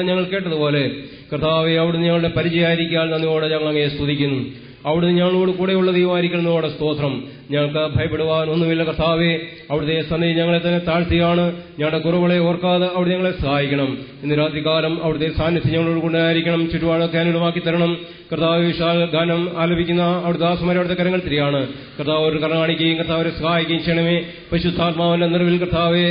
ഞങ്ങൾ കേട്ടതുപോലെ കർത്താവെ, അവിടുന്ന് ഞങ്ങളുടെ പരിചയമായിരിക്കാൻ നന്ദിയോടെ ഞങ്ങൾ അങ്ങയെ സ്തുതിക്കുന്നു. അവിടുന്ന് ഞങ്ങളോട് കൂടെയുള്ള ദൈവമായിരിക്കുന്നതോടെ സ്തോത്രം. ഞങ്ങൾക്ക് ഭയപ്പെടുവാൻ ഒന്നുമില്ല കർത്താവെ. അവിടുത്തെ സന്നിധി ഞങ്ങളെ തന്നെ താഴ്ത്തിയാണ്. ഞങ്ങളുടെ കുറവുകളെ ഓർക്കാതെ അവിടെ ഞങ്ങളെ സഹായിക്കണം. ഇന്ന് രാത്രികാലം അവിടുത്തെ സാന്നിധ്യം ഞങ്ങളോട് കൊണ്ടായിരിക്കണം. ചുറ്റുപാടൊക്കെ അനുകൂലമാക്കി തരണം. കർത്താവ് വിശാല ഗാനം ആലപിക്കുന്ന അവിടുത്തെ ദാസന്മാരെ അവിടുത്തെ കരങ്ങൾ തിരിയാണ്. കർത്താവ് ഒരു കരം കാണിക്കുകയും കർത്താവരെ സഹായിക്കുകയും ചെയ്യണമേ. പരിശുദ്ധാത്മാവിന്റെ നിറവിൽ കർത്താവെ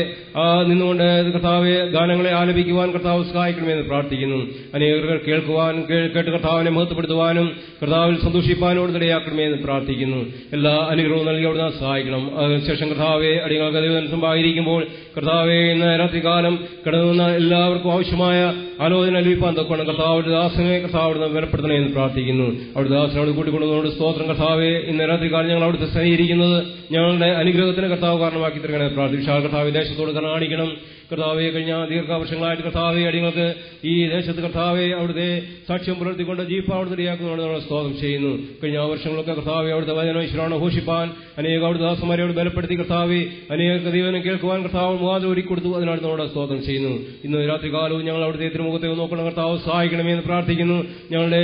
നിന്നുകൊണ്ട് കർത്താവെ ഗാനങ്ങളെ ആലപിക്കുവാൻ കർത്താവ് സഹായിക്കണമെന്ന് പ്രാർത്ഥിക്കുന്നു. അനേകർ കേൾക്കുവാൻ കേട്ട് കർത്താവിനെ മഹത്വപ്പെടുത്തുവാനും കർത്താവിൽ സന്തോഷിപ്പാനോട് ഇടയാക്കണമെന്ന് പ്രാർത്ഥിക്കുന്നു. എല്ലാ അനുഗ്രഹവും നൽകി അവിടുന്ന് സഹായിക്കണം. അതിനുശേഷം കർത്താവെ അടിയങ്ങൾക്ക് ദൈവം സംഭാവിക്കുമ്പോൾ കർത്താവെ ഇന്ന് രാത്രികാലം കിടന്നുവന്ന എല്ലാവർക്കും ആവശ്യമായ ആലോചന ലഭിക്കാൻ തൊക്കണം. കർത്താവിന്റെ ദാസനെ കർത്താവ് ബലപ്പെടുത്തണമെന്ന് പ്രാർത്ഥിക്കുന്നു. അവിടുത്തെ ദാസനോട് കൂട്ടിക്കൊണ്ടുവന്നോട് സ്തോത്രം. കർത്താവെ ഇന്ന് രാത്രികാലം ഞങ്ങൾ അവിടുത്തെ സന്നിധിയിരിക്കുന്നത് ഞങ്ങളുടെ അനുഗ്രഹത്തിന് കർത്താവ് കാരണമാക്കി തരണമെന്ന് പ്രാർത്ഥിച്ചാൽ കർത്താവ് ദേശത്തോട് കാണിക്കണം. കർത്താവെ കഴിഞ്ഞ ദീർഘവർഷങ്ങളായിട്ട് കർത്താവെ അടിയങ്ങൾക്ക് ഈ ദേശത്ത് കർത്താവെ അവിടുത്തെ സാക്ഷ്യം പുലർത്തിക്കൊണ്ട് ജീവിപ്പാൻ അവിടുത്തെ ഇടയാക്കുന്നതോട് സ്തോത്രം ചെയ്യുന്നു. കഴിഞ്ഞ വർഷങ്ങളൊക്കെ കർത്താവെ അവിടുത്തെ വചനം ഈശ്വരാണ് ഘോഷിപ്പാൻ അനേക അവിടുത്തെ ദാസന്മാരെ ബലപ്പെടുത്തി കർത്താവെ അനേക ദൈവനെ കേൾക്കുവാൻ കർത്താവ് മുഖാന്തരം ഒരുക്കി കൊടുത്തു. അതിനടുത്തോടെ സ്തോത്രം ചെയ്യുന്നു. ഇന്ന് രാത്രികാലവും ഞങ്ങൾ അവിടുത്തെ തിരുമുഖത്തെ നോക്കണം. കർത്താവ് സഹായിക്കണമെന്ന് പ്രാർത്ഥിക്കുന്നു. ഞങ്ങളുടെ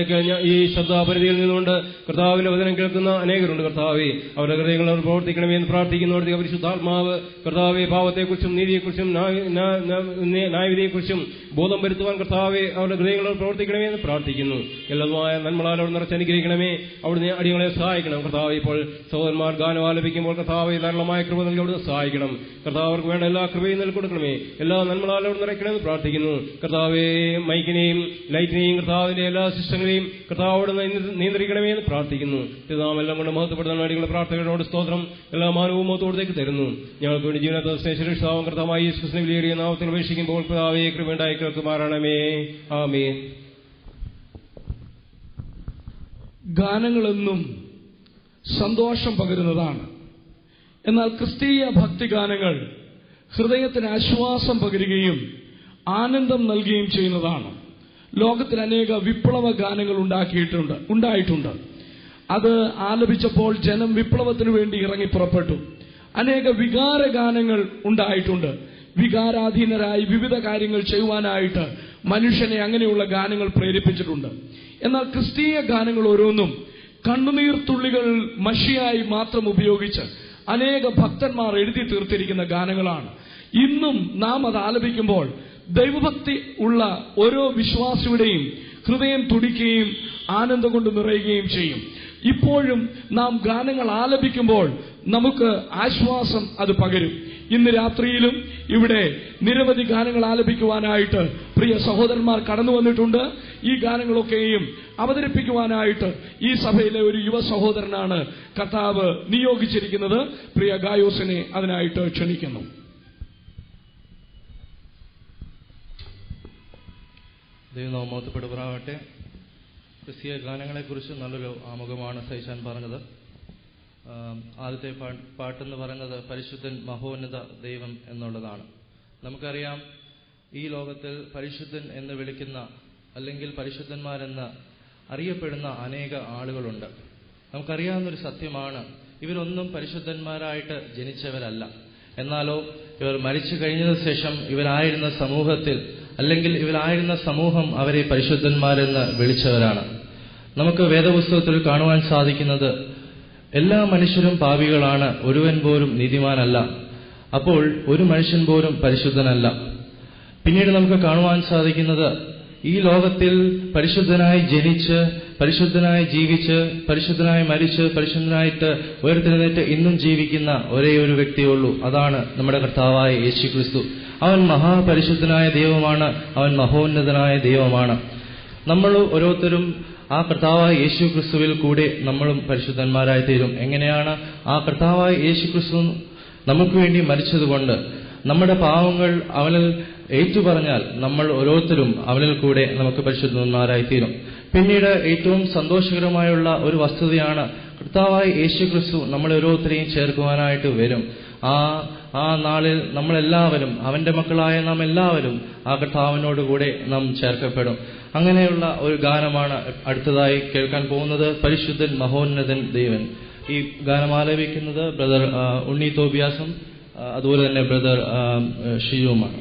ഈ ശ്രദ്ധാപരിധിയിൽ നിന്നുകൊണ്ട് കർത്താവിന്റെ വചനം കേൾക്കുന്ന അനേകരുണ്ട്. കർത്താവെ അവരുടെ ഹൃദയങ്ങൾ പ്രവർത്തിക്കണമെന്ന് പ്രാർത്ഥിക്കുന്നു. അവിടുത്തെ പരിശുദ്ധാത്മാവ് കർത്താവെ പാവത്തെക്കുറിച്ചും നീതിയെക്കുറിച്ചും ന്യായവിധിയെക്കുറിച്ചും ബോധം വരുത്തുവാൻ കർത്താവെ അവരുടെ ഹൃദയങ്ങളോട് പ്രവർത്തിക്കണമെന്ന് പ്രാർത്ഥിക്കുന്നു. എല്ലാമായ നന്മളാലോട് നിറച്ചനുഗ്രഹിക്കണമേ. അവിടുന്ന് അടിയങ്ങളെ സഹായിക്കണം. കർത്താവ് ഇപ്പോൾ സഹോദരന്മാർ ഗാനം ആലപിക്കുമ്പോൾ കർത്താവെ ധാരാളമായ കൃപ നൽകി അവിടുന്ന് സഹായിക്കണം. കർത്താവ് അവർക്ക് വേണ്ട എല്ലാ കൃപയും നൽകി കൊടുക്കണമേ. എല്ലാ നന്മളാലോട് നിറയ്ക്കണമെന്ന് പ്രാർത്ഥിക്കുന്നു. കർത്താവെ മൈക്കിനെയും ലൈറ്റിനെയും കർത്താവിന്റെ എല്ലാ സിസ്റ്റങ്ങളെയും കർത്താവോട് നിയന്ത്രിക്കണമേ എന്ന് പ്രാർത്ഥിക്കുന്നു. നാമെല്ലാം കൊണ്ട് മഹത്വപ്പെടുന്ന അടികളുടെ പ്രാർത്ഥനകളോട് സ്തോത്രം. എല്ലാ മാനവും മഹത്വത്തേക്ക് തരുന്നു. ഞങ്ങൾക്ക് വേണ്ടി ജീവിതത്തെ സുരക്ഷിതാവും കർത്താവായി യേശുക്രിസ്തുവിന്റെ വിലയേറിയ നാമത്തിൽ അപേക്ഷിക്കുമ്പോൾ കർത്താവേ കൃപയുണ്ടായി കേൾക്കുമാറാണമേ. ആമേൻ. ഗാനങ്ങളെന്നും സന്തോഷം പകരുന്നതാണ്. എന്നാൽ ക്രിസ്തീയ ഭക്തിഗാനങ്ങൾ ഹൃദയത്തിന് ആശ്വാസം പകരുകയും ആനന്ദം നൽകുകയും ചെയ്യുന്നതാണ്. ലോകത്തിൽ അനേക വിപ്ലവ ഗാനങ്ങൾ ഉണ്ടായിട്ടുണ്ട്. അത് ആലപിച്ചപ്പോൾ ജനം വിപ്ലവത്തിനു വേണ്ടി ഇറങ്ങി പുറപ്പെട്ടു. അനേക വികാര ഗാനങ്ങൾ ഉണ്ടായിട്ടുണ്ട്. വികാരാധീനരായി വിവിധ കാര്യങ്ങൾ ചെയ്യുവാനായിട്ട് മനുഷ്യനെ അങ്ങനെയുള്ള ഗാനങ്ങൾ പ്രേരിപ്പിച്ചിട്ടുണ്ട്. എന്നാൽ ക്രിസ്തീയ ഗാനങ്ങൾ ഓരോന്നും കണ്ണുനീർ തുള്ളികൾ മഷിയായി മാത്രം ഉപയോഗിച്ച് അനേക ഭക്തന്മാർ എഴുതി തീർത്തിരിക്കുന്ന ഗാനങ്ങളാണ്. ഇന്നും നാം അത് ആലപിക്കുമ്പോൾ ദൈവഭക്തി ഉള്ള ഓരോ വിശ്വാസിയുടെയും ഹൃദയം തുടിക്കുകയും ആനന്ദം കൊണ്ട് നിറയുകയും ചെയ്യും. ഇപ്പോഴും നാം ഗാനങ്ങൾ ആലപിക്കുമ്പോൾ നമുക്ക് ആശ്വാസം അത് പകരും. ഇന്ന് രാത്രിയിലും ഇവിടെ നിരവധി ഗാനങ്ങൾ ആലപിക്കുവാനായിട്ട് പ്രിയ സഹോദരന്മാർ കടന്നു വന്നിട്ടുണ്ട്. ഈ ഗാനങ്ങളൊക്കെയും അവതരിപ്പിക്കുവാനായിട്ട് ഈ സഭയിലെ ഒരു യുവ സഹോദരനാണ് കർത്താവ് നിയോഗിച്ചിരിക്കുന്നത്. പ്രിയ ഗായോസിനെ അതിനായിട്ട് ക്ഷണിക്കുന്നു. ദൈവം മഹത്വപ്പെടുവാനാവട്ടെ. ക്രിസ്തീയ ഗാനങ്ങളെക്കുറിച്ച് നല്ലൊരു ആമുഖമാണ് സൈശാൻ പറഞ്ഞത്. ആദ്യത്തെ പാട്ടെന്ന് പറയുന്നത് പരിശുദ്ധൻ മഹോന്നത ദൈവം എന്നുള്ളതാണ്. നമുക്കറിയാം, ഈ ലോകത്തിൽ പരിശുദ്ധൻ എന്ന് വിളിക്കുന്ന അല്ലെങ്കിൽ പരിശുദ്ധന്മാരെന്ന് അറിയപ്പെടുന്ന അനേക ആളുകളുണ്ട്. നമുക്കറിയാവുന്നൊരു സത്യമാണ്, ഇവരൊന്നും പരിശുദ്ധന്മാരായിട്ട് ജനിച്ചവരല്ല. എന്നാലോ ഇവർ മരിച്ചു കഴിഞ്ഞതിന് ശേഷം ഇവരായിരുന്ന സമൂഹത്തിൽ അല്ലെങ്കിൽ ഇവരായിരുന്ന സമൂഹം അവരെ പരിശുദ്ധന്മാരെന്ന് വിളിച്ചവരാണ്. നമുക്ക് വേദപുസ്തകത്തിൽ കാണുവാൻ സാധിക്കുന്നത് എല്ലാ മനുഷ്യരും പാപികളാണ്, ഒരുവൻ പോലും നീതിമാനല്ല. അപ്പോൾ ഒരു മനുഷ്യൻ പോലും പരിശുദ്ധനല്ല. പിന്നീട് നമുക്ക് കാണുവാൻ സാധിക്കുന്നത് ഈ ലോകത്തിൽ പരിശുദ്ധനായി ജനിച്ച് പരിശുദ്ധനായി ജീവിച്ച് പരിശുദ്ധനായി മരിച്ച് പരിശുദ്ധനായിട്ട് ഉയർത്തെഴുന്നേറ്റ് ഇന്നും ജീവിക്കുന്ന ഒരേ ഒരു വ്യക്തിയേ ഉള്ളൂ. അതാണ് നമ്മുടെ കർത്താവായ യേശുക്രിസ്തു. അവൻ മഹാപരിശുദ്ധനായ ദൈവമാണ്. അവൻ മഹോന്നതനായ ദൈവമാണ്. നമ്മൾ ഓരോരുത്തരും ആ കർത്താവായ യേശുക്രിസ്തുവിൽ കൂടെ നമ്മളും പരിശുദ്ധന്മാരായി തീരും. എങ്ങനെയാണ്? ആ കർത്താവായ യേശുക്രിസ്തു നമുക്ക് വേണ്ടി മരിച്ചതുകൊണ്ട് നമ്മുടെ പാവങ്ങൾ അവനിൽ ഏറ്റുപറഞ്ഞാൽ നമ്മൾ ഓരോരുത്തരും അവനിൽ കൂടെ നമുക്ക് പരിശുദ്ധന്മാരായി തീരും. പിന്നീട് ഏറ്റവും സന്തോഷകരമായുള്ള ഒരു വസ്തുതയാണ്, കർത്താവായ യേശുക്രിസ്തു നമ്മളെ ഓരോരുത്തരെയും ചേർക്കുവാനായിട്ട് വരും. ആ നാളിൽ നമ്മളെല്ലാവരും, അവന്റെ മക്കളായ നാം എല്ലാവരും ആ കർത്താവിനോടുകൂടെ നാം ചേർക്കപ്പെടും. അങ്ങനെയുള്ള ഒരു ഗാനമാണ് അടുത്തതായി കേൾക്കാൻ പോകുന്നത്, പരിശുദ്ധൻ മഹോന്നതൻ ദേവൻ. ഈ ഗാനം ആലപിക്കുന്നത് ബ്രദർ ഉണ്ണി തോബിയാസും അതുപോലെ തന്നെ ബ്രദർ ഷിയുമാണ്.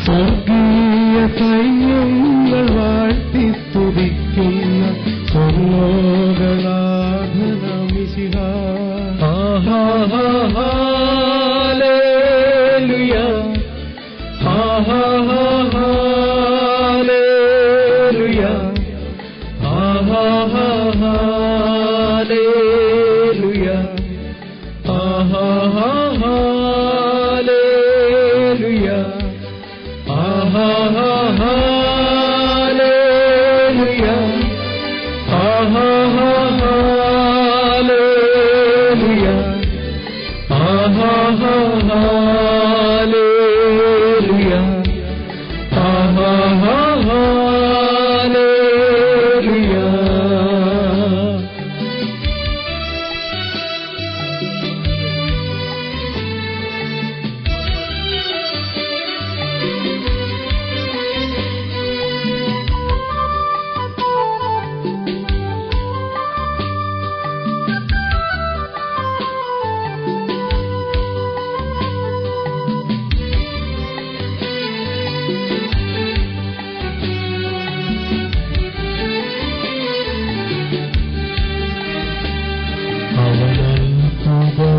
സ്വർഗീയ കൈങ്ങൾ വാഴ്ത്തി സ്തുതിക്കുന്ന സ്വർലോകനാഥനമിശിഹ. ഹല്ലേലൂയ ഹല്ലേലൂയ ഹല്ലേലൂയ ഹല്ലേലൂയ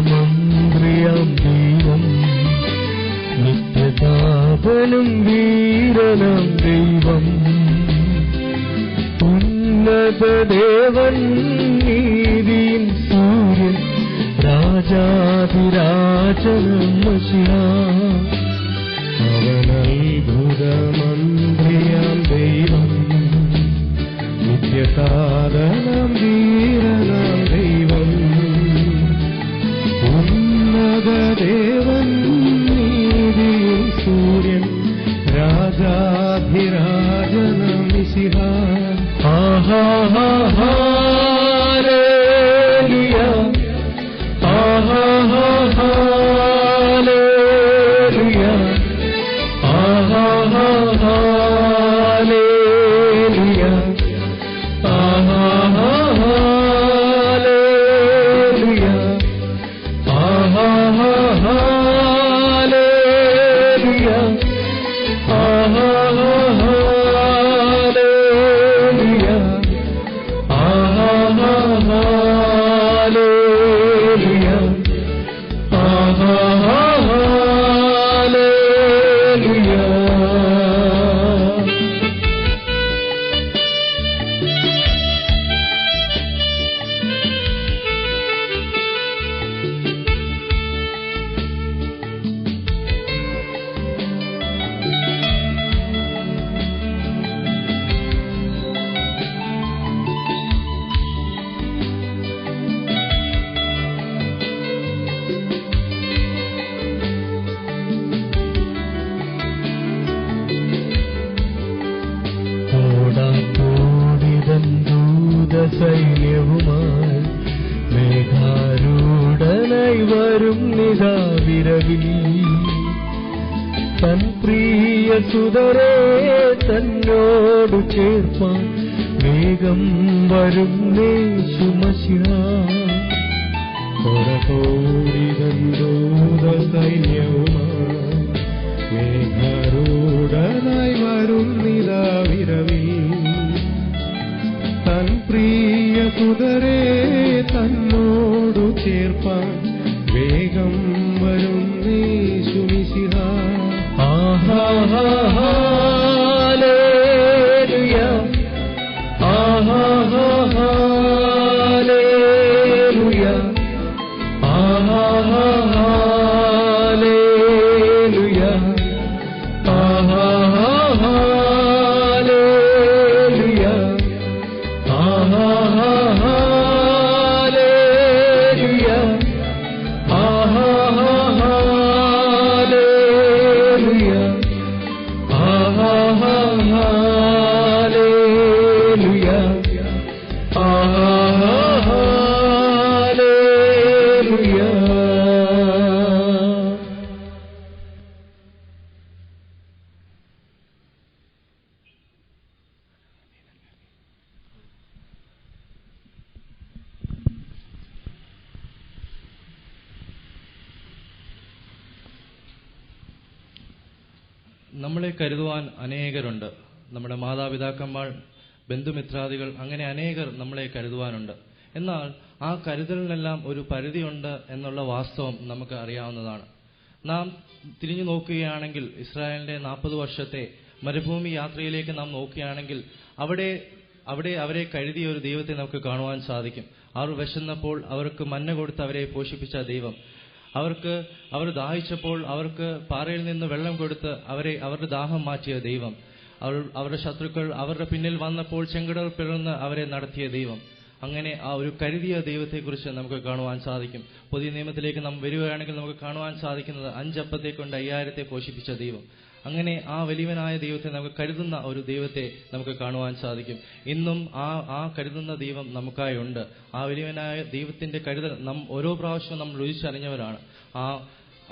മന്ത്രിയാം ദൈവം നിത്യസാധനം വീരനാം ദൈവം ഉന്നതദേവൻ നീതിയും സൂര്യൻ രാജാധിരാജനം മശിഹ. അവനത്ഭുതമന്ത്രിയാം ദൈവം നിത്യസാധനം വീരനാം ദൈവം ഉന്നതദേവൻ നീതിയും സൂര്യൻ രാജാധിരാജനമിശിഹ. ഹല്ലേലൂയ ഹല്ലേലൂയ ഹല്ലേലൂയ സൈന്യവുമായി മേഘാരൂഢനായി വരും നിതാവിരവിൽ തൻ പ്രിയ സുതരെ തന്നോടു ചേർപ്പാൻ വേഗം വരും യേശുമശിഹ. ദൂത സൈന്യവുമായി മേഘാരൂഢനായി വരും നിതാവിരവിൽ തൻ പ്രിയ സുതരെ തന്നോടു ചേർപ്പാൻ വേഗം വരും യേശുമിശിഹ. ഹല്ലേലൂയ ഹല്ലേലൂയ ഹല്ലേലൂയ നമ്മളെ കരുതുവാൻ അനേകരുണ്ട്. നമ്മുടെ മാതാപിതാക്കന്മാർ, ബന്ധുമിത്രാദികൾ, അങ്ങനെ അനേകർ നമ്മളെ കരുതുവാനുണ്ട്. എന്നാൽ ആ കരുതലിനെല്ലാം ഒരു പരിധിയുണ്ട് എന്നുള്ള വാസ്തവം നമുക്ക് അറിയാവുന്നതാണ്. നാം തിരിഞ്ഞു നോക്കുകയാണെങ്കിൽ ഇസ്രായേലിന്റെ 40 വർഷത്തെ മരുഭൂമി യാത്രയിലേക്ക് നാം നോക്കുകയാണെങ്കിൽ അവിടെ അവരെ കരുതിയ ഒരു ദൈവത്തെ നമുക്ക് കാണുവാൻ സാധിക്കും. അവർ വിശന്നപ്പോൾ അവർക്ക് മന്ന കൊടുത്ത് അവരെ പോഷിപ്പിച്ച ദൈവം, അവർ ദാഹിച്ചപ്പോൾ അവർക്ക് പാറയിൽ നിന്ന് വെള്ളം കൊടുത്ത് അവരുടെ ദാഹം മാറ്റിയ ദൈവം, അവരുടെ ശത്രുക്കൾ അവരുടെ പിന്നിൽ വന്നപ്പോൾ ചെങ്കടൽ പിളർന്ന് അവരെ നടത്തിയ ദൈവം, അങ്ങനെ ആ ഒരു കരുതിയ ദൈവത്തെക്കുറിച്ച് നമുക്ക് കാണുവാൻ സാധിക്കും. പുതിയ നിയമത്തിലേക്ക് നാം വരികയാണെങ്കിൽ നമുക്ക് കാണുവാൻ സാധിക്കുന്നത് 5 അപ്പത്തെ കൊണ്ട് 5000 പോഷിപ്പിച്ച ദൈവം. അങ്ങനെ ആ വലിയവനായ ദൈവത്തെ നമുക്ക് കരുതുന്ന ഒരു ദൈവത്തെ നമുക്ക് കാണുവാൻ സാധിക്കും. ഇന്നും ആ കരുതുന്ന ദൈവം നമുക്കായി ഉണ്ട്. ആ വലിയവനായ ദൈവത്തിന്റെ കരുതൽ ഓരോ പ്രാവശ്യവും നമ്മൾ രുചിച്ചറിഞ്ഞവരാണ്.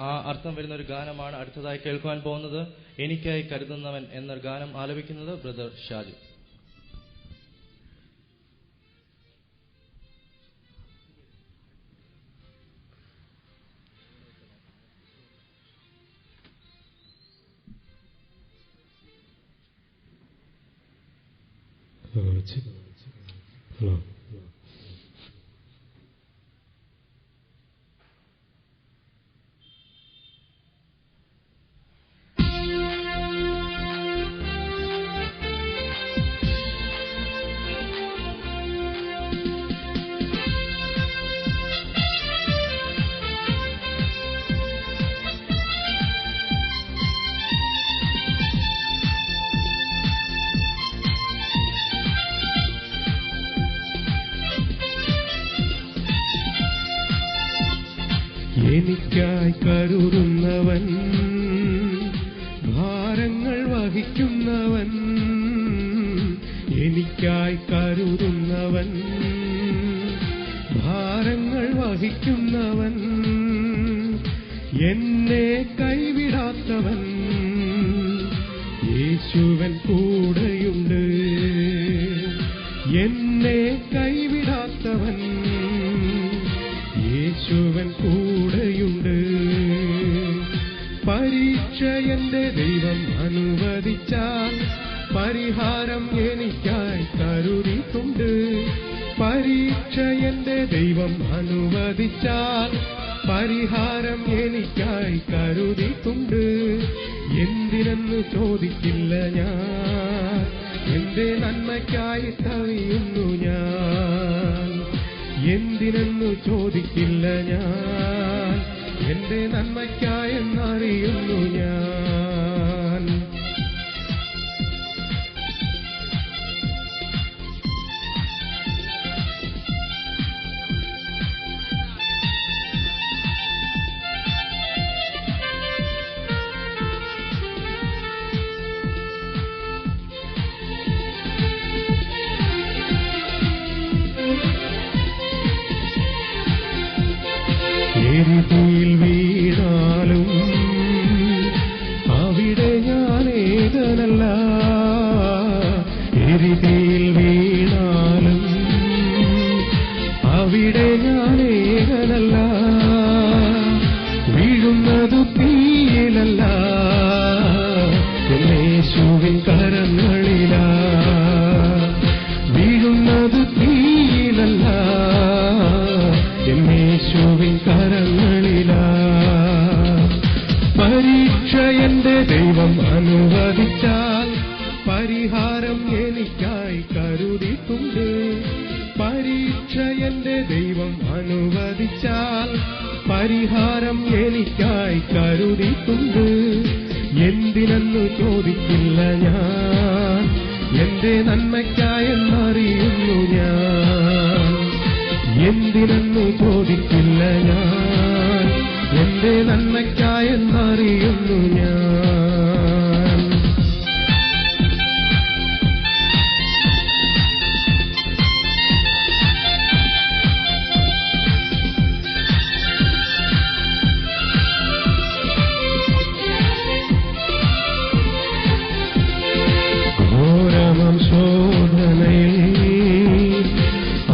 ആ അർത്ഥം വരുന്ന ഒരു ഗാനമാണ് അടുത്തതായി കേൾക്കുവാൻ പോകുന്നത്. എനിക്കായി കരുതുന്നവൻ എന്നൊരു ഗാനം ആലപിക്കുന്നത് ബ്രദർ ഷാജു. ഹലോ, എനിക്കായി കരുതുന്നവൻ, ഭാരങ്ങൾ വഹിക്കുന്നവൻ, എനിക്കായി കരുതുന്നവൻ, ഭാരങ്ങൾ വഹിക്കുന്നവൻ, എന്നെ കൈവിടാത്തവൻ, യേശുവൻ കൂടെയുണ്ട്. എന്നെ കൈവിടാത്തവൻ, യേശുവൻ കൂടെയുണ്ട്. പരീക്ഷ എന്റെ ദൈവം അനുവദിച്ചാൽ പരിഹാരം എനിക്കായി കരുതിയിട്ടുണ്ട്. പരീക്ഷ എന്റെ ദൈവം അനുവദിച്ചാൽ പരിഹാരം എനിക്കായി കരുതിയിട്ടുണ്ട്. എന്തിനെന്ന് ചോദിക്കില്ല ഞാൻ, എന്റെ നന്മയ്ക്കായിട്ടറിയുന്നു ഞാൻ. എന്തിനെന്നു ചോദിക്കില്ല ഞാൻ, എന്റെ നന്മയ്ക്കായെന്നറിയുന്നു ഞാൻ. എരിതീയിൽ വീണാലും അവിടെ ഞാൻ ഏകനല്ല. എരിതീയിൽ വീണാലും അവിടെ ഞാൻ ഏകനല്ല. വീഴുന്നതു തീയിലല്ല, യേശുവിൻ കരങ്ങളിലാ. വീഴുന്നതു തീയിലല്ല, യേശുവിൻ കരങ്ങളിലാ. പരീക്ഷ എന്റെ ദൈവം അനുവദിച്ചാൽ പരിഹാരം എനിക്കായി കരുതിയിട്ടുണ്ട്. പരീക്ഷ എന്റെ ദൈവം അനുവദിച്ചാൽ പരിഹാരം എനിക്കായി കരുതിയിട്ടുണ്ട്. എന്തിനെന്നു ചോദിക്കില്ല ഞാൻ, എന്റെ നന്മയ്ക്കായെന്നറിയുന്നു ഞാൻ. എന്തിനെന്നു ചോദിക്കില്ല ഞാൻ, എന്റെ നന്മയ്ക്കായെന്നറിയുന്നു ഞാൻ. ഘോരമം ശോധനയിൽ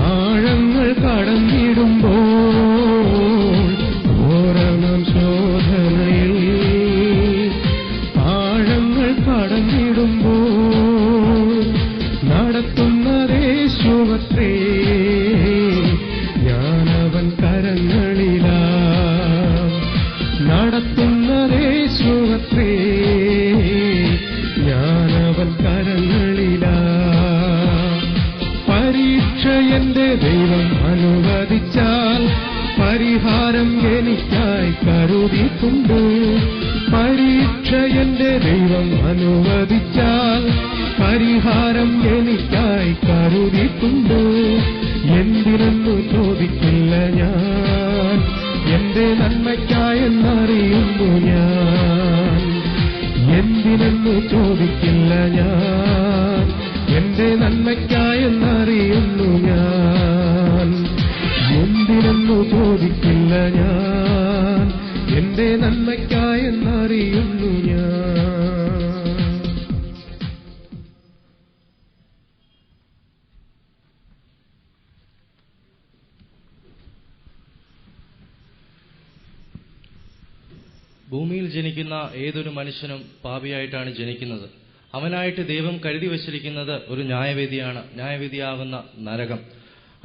ആഴങ്ങൾ കടന്നിടുമ്പോൾ, ഘോരമം ശോധനയിൽ ദൈവം അനുവദിച്ചാൽ പരിഹാരം എനിക്കായി കരുതിയിട്ടുണ്ട്. എന്തിനെന്നു ചോദിക്കില്ല ഞാൻ, എന്റെ നന്മയ്ക്കായെന്നറിയുന്നു ഞാൻ. എന്തിനെന്നു ചോദിക്കില്ല ഞാൻ, എന്റെ നന്മയ്ക്കായെന്നറിയുന്നു ഞാൻ. എന്തിനെന്നു ചോദിക്കില്ല ഞാൻ, എന്റെ നന്മയ്ക്കായെന്നറിയുന്നു ഞാൻ. ഭൂമിയിൽ ജനിക്കുന്ന ഏതൊരു മനുഷ്യനും പാപിയായിട്ടാണ് ജനിക്കുന്നത്. അവനായിട്ട് ദൈവം കരുതി വച്ചിരിക്കുന്നത് ഒരു ന്യായവിധിയാണ്, ന്യായവിധിയാകുന്ന നരകം.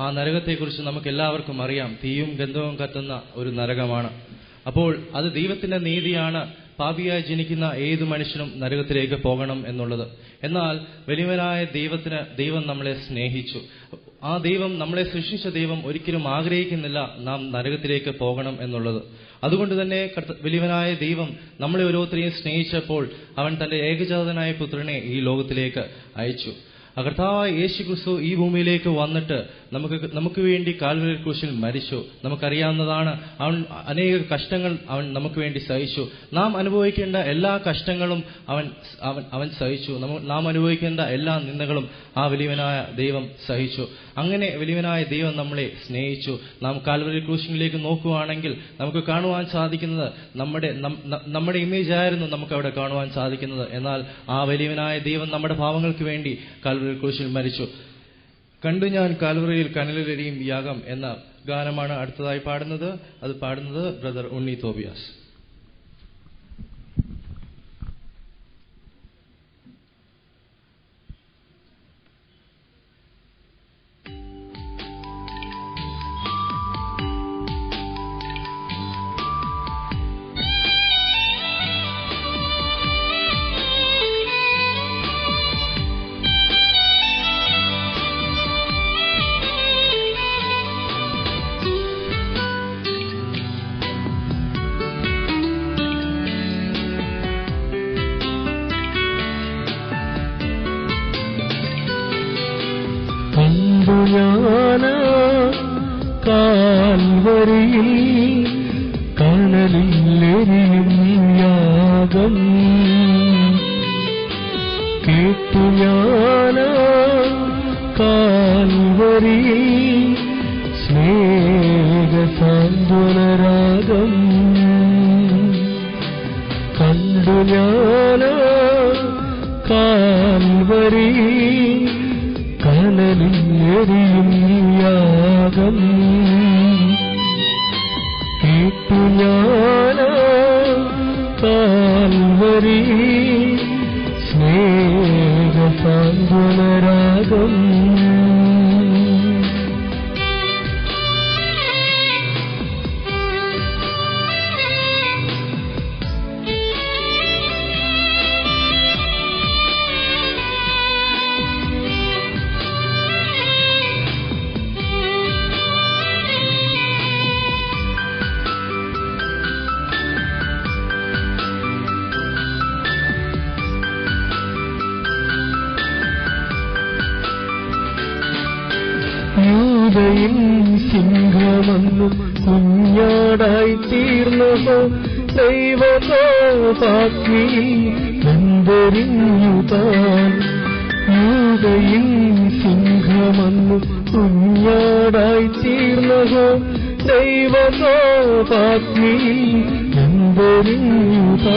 ആ നരകത്തെക്കുറിച്ച് നമുക്ക് എല്ലാവർക്കും അറിയാം. തീയും ഗന്ധവും കത്തുന്ന ഒരു നരകമാണ്. അപ്പോൾ അത് ദൈവത്തിന്റെ നീതിയാണ്, പാപിയായി ജനിക്കുന്ന ഏതു മനുഷ്യനും നരകത്തിലേക്ക് പോകണം എന്നുള്ളത്. എന്നാൽ വലിയവനായ ദൈവം നമ്മളെ സ്നേഹിച്ചു. ആ ദൈവം, നമ്മളെ സൃഷ്ടിച്ച ദൈവം ഒരിക്കലും ആഗ്രഹിക്കുന്നില്ല നാം നരകത്തിലേക്ക് പോകണം എന്നുള്ളത്. അതുകൊണ്ട് തന്നെ വലിയവനായ ദൈവം നമ്മളെ ഓരോരുത്തരെയും സ്നേഹിച്ചപ്പോൾ അവൻ തന്റെ ഏകജാതനായ പുത്രനെ ഈ ലോകത്തിലേക്ക് അയച്ചു. കർത്താവായ യേശുക്രിസ്തു ഈ ഭൂമിയിലേക്ക് വന്നിട്ട് നമുക്ക് വേണ്ടി കാൽവരി ക്രൂശിൽ മരിച്ചു. നമുക്കറിയാവുന്നതാണ്, അനേക കഷ്ടങ്ങൾ അവൻ നമുക്ക് വേണ്ടി സഹിച്ചു. നാം അനുഭവിക്കേണ്ട എല്ലാ കഷ്ടങ്ങളും അവൻ സഹിച്ചു. നാം അനുഭവിക്കേണ്ട എല്ലാ നിന്ദകളും ആ വലിയവനായ ദൈവം സഹിച്ചു. അങ്ങനെ വലിയവനായ ദൈവം നമ്മളെ സ്നേഹിച്ചു. നാം കാൽവരി ക്രൂശിലേക്ക് നോക്കുകയാണെങ്കിൽ നമുക്ക് കാണുവാൻ സാധിക്കുന്നത് നമ്മുടെ ഇമേജ് ആയിരുന്നു നമുക്ക് അവിടെ കാണുവാൻ സാധിക്കുന്നത്. എന്നാൽ ആ വലിയവനായ ദൈവം നമ്മുടെ പാവങ്ങൾക്ക് വേണ്ടി കാൽവരി ക്രൂശിൽ മരിച്ചു. കണ്ടു ഞാൻ കാൽവറിയിൽ കനലിലെരിയും യാഗം എന്ന ഗാനമാണ് അടുത്തതായി പാടുന്നത്. അത് പാടുന്നത് ബ്രദർ ഉണ്ണി തോബിയാസ്. കാൽവരിയിൽ കനലിലെരിയും യാഗം കേട്ടു ഞാൻ. കാൽവരിയിൽ സ്നേഹസാന്ത്വനരാഗം കണ്ടു ഞാൻ. കാൽവരിയിൽ കനലിലെരിയും യാഗം കേട്ടു ഞാൻ. കാൽവരിയിൽ സ്നേഹസാന്ത്വനരാഗം യൂദയിൽ സിംഹമെന്നും കുഞ്ഞാടായി തീർന്നതോ ദൈവകോപാഗ്നിയിൽ വെന്തെരിഞ്ഞുതാൻ. യൂദയിൽ സിംഹമെന്നും കുഞ്ഞാടായി തീർന്നതോ ദൈവകോപാഗ്നിയിൽ വെന്തെരിഞ്ഞുതാൻ.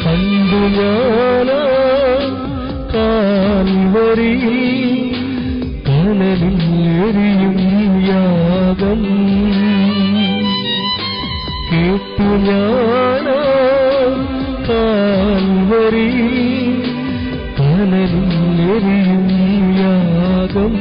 കണ്ടു ഞാൻ കാൽവരിയിൽ കനലിലെരിയും യാഗം കേട്ടു ഞാൻ. കാൽവരിയിൽ കനലിലെരിയും യാഗം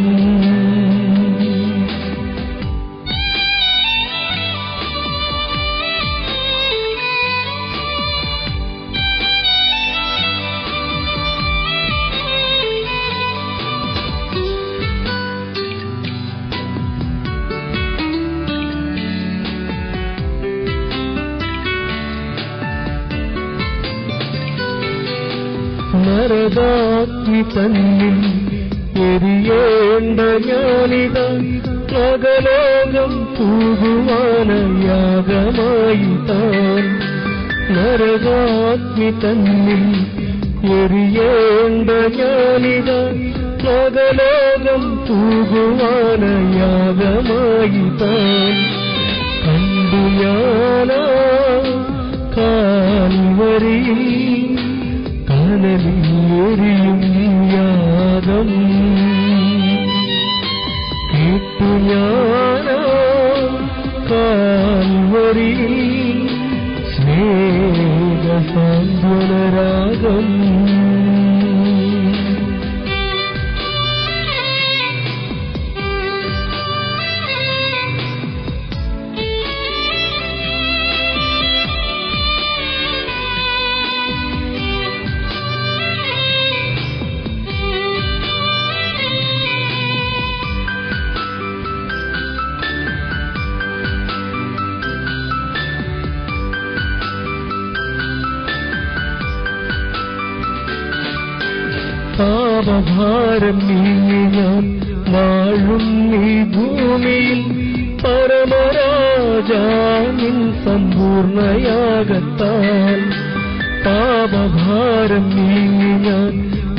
നരകാഗ്നി തന്നിൽ എരിയേണ്ട ഞാനിതാ അകലോകം പോകുവാനയാഗമായി താൻ. നരകാഗ്നി തന്നിൽ എരിയേണ്ട ഞാനിതാ അകലോകം പോകുവാനയാഗമായി താൻ. കണ്ടു ഞാനാ കാൽവരിയിൽ കനലിൽ എരിയും യാഗം. കേട്ടു ഞാനാ കാൽവരിയിൽ സ്നേഹസാന്ത്വനരാഗം. പാപഭാരം നീങ്ങി ഞാൻ വാഴും ഈ ഭൂമിയിൽ പരമരാജാനിൻ സമ്പൂർണയാഗത്താൽ. പാപഭാരം നീങ്ങി ഞാൻ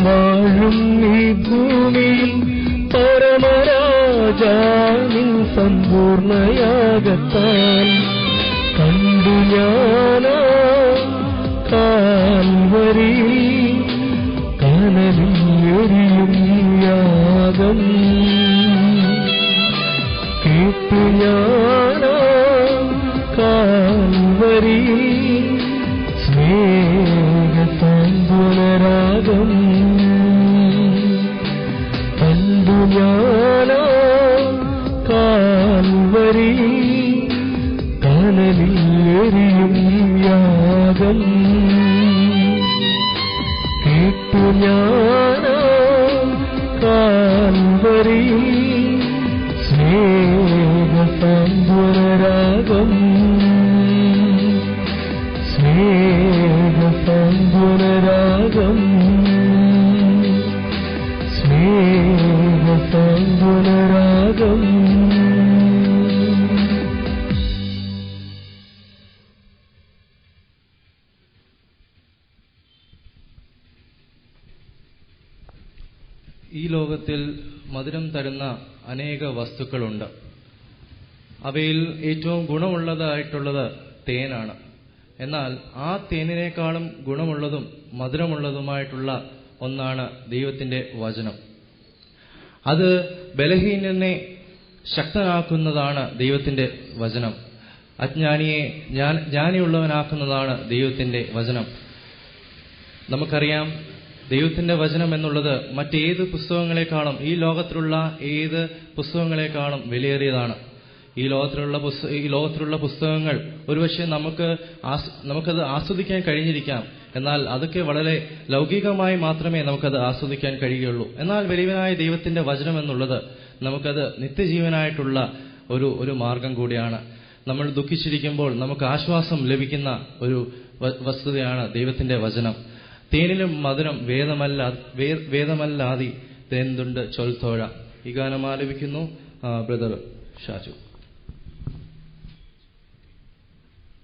വാഴും ഈ ഭൂമിയിൽ പരമരാജാനിൻ സമ്പൂർണയാഗത്താൽ. കണ്ടു ഞാനാ കാൽവരിയിൽ കനലിൽ എരിയും യാഗം. കേട്ടു ഞാനാ കാൽവരിയിൽ സ്നേഹസാന്ത്വനരാഗം. കണ്ടു ഞാനാ കാൽവരിയിൽ കനലിൽ എരിയും യാഗം. കേട്ടു ഞാനാ കാൽവരിയിൽ സ്നേഹസാന്ത്വനരാഗം. സ്നേഹസാന്ത്വനരാഗം. സ്നേഹസാന്ത്വനരാഗം. ഈ ലോകത്തിൽ മധുരം തരുന്ന അനേക വസ്തുക്കളുണ്ട്. അവയിൽ ഏറ്റവും ഗുണമുള്ളതായിട്ടുള്ളത് തേനാണ്. എന്നാൽ ആ തേനിനേക്കാളും ഗുണമുള്ളതും മധുരമുള്ളതുമായിട്ടുള്ള ഒന്നാണ് ദൈവത്തിന്റെ വചനം. അത് ബലഹീനനെ ശക്തനാക്കുന്നതാണ് ദൈവത്തിന്റെ വചനം. അജ്ഞാനിയെ ജ്ഞാനിയുള്ളവനാക്കുന്നതാണ് ദൈവത്തിന്റെ വചനം. നമുക്കറിയാം, ദൈവത്തിന്റെ വചനം എന്നുള്ളത് മറ്റേത് പുസ്തകങ്ങളെക്കാളും, ഈ ലോകത്തിലുള്ള ഏത് പുസ്തകങ്ങളെക്കാളും വിലയേറിയതാണ്. ഈ ലോകത്തിലുള്ള പുസ്തകങ്ങൾ ഒരുപക്ഷെ നമുക്കത് ആസ്വദിക്കാൻ കഴിഞ്ഞിരിക്കാം. എന്നാൽ അതൊക്കെ വളരെ ലൗകികമായി മാത്രമേ നമുക്കത് ആസ്വദിക്കാൻ കഴിയുകയുള്ളൂ. എന്നാൽ വലിയവനായ ദൈവത്തിന്റെ വചനം എന്നുള്ളത് നമുക്കത് നിത്യജീവനായിട്ടുള്ള ഒരു മാർഗം കൂടിയാണ്. നമ്മൾ ദുഃഖിച്ചിരിക്കുമ്പോൾ നമുക്ക് ആശ്വാസം ലഭിക്കുന്ന ഒരു വസ്തുതയാണ് ദൈവത്തിന്റെ വചനം. തേനിലും മധുരം വേദമല്ലാതി തേന്തുണ്ട് ചൊൽത്തോഴ. ഈ ഗാനം ആലപിക്കുന്നു ബ്രദർ ഷാജു.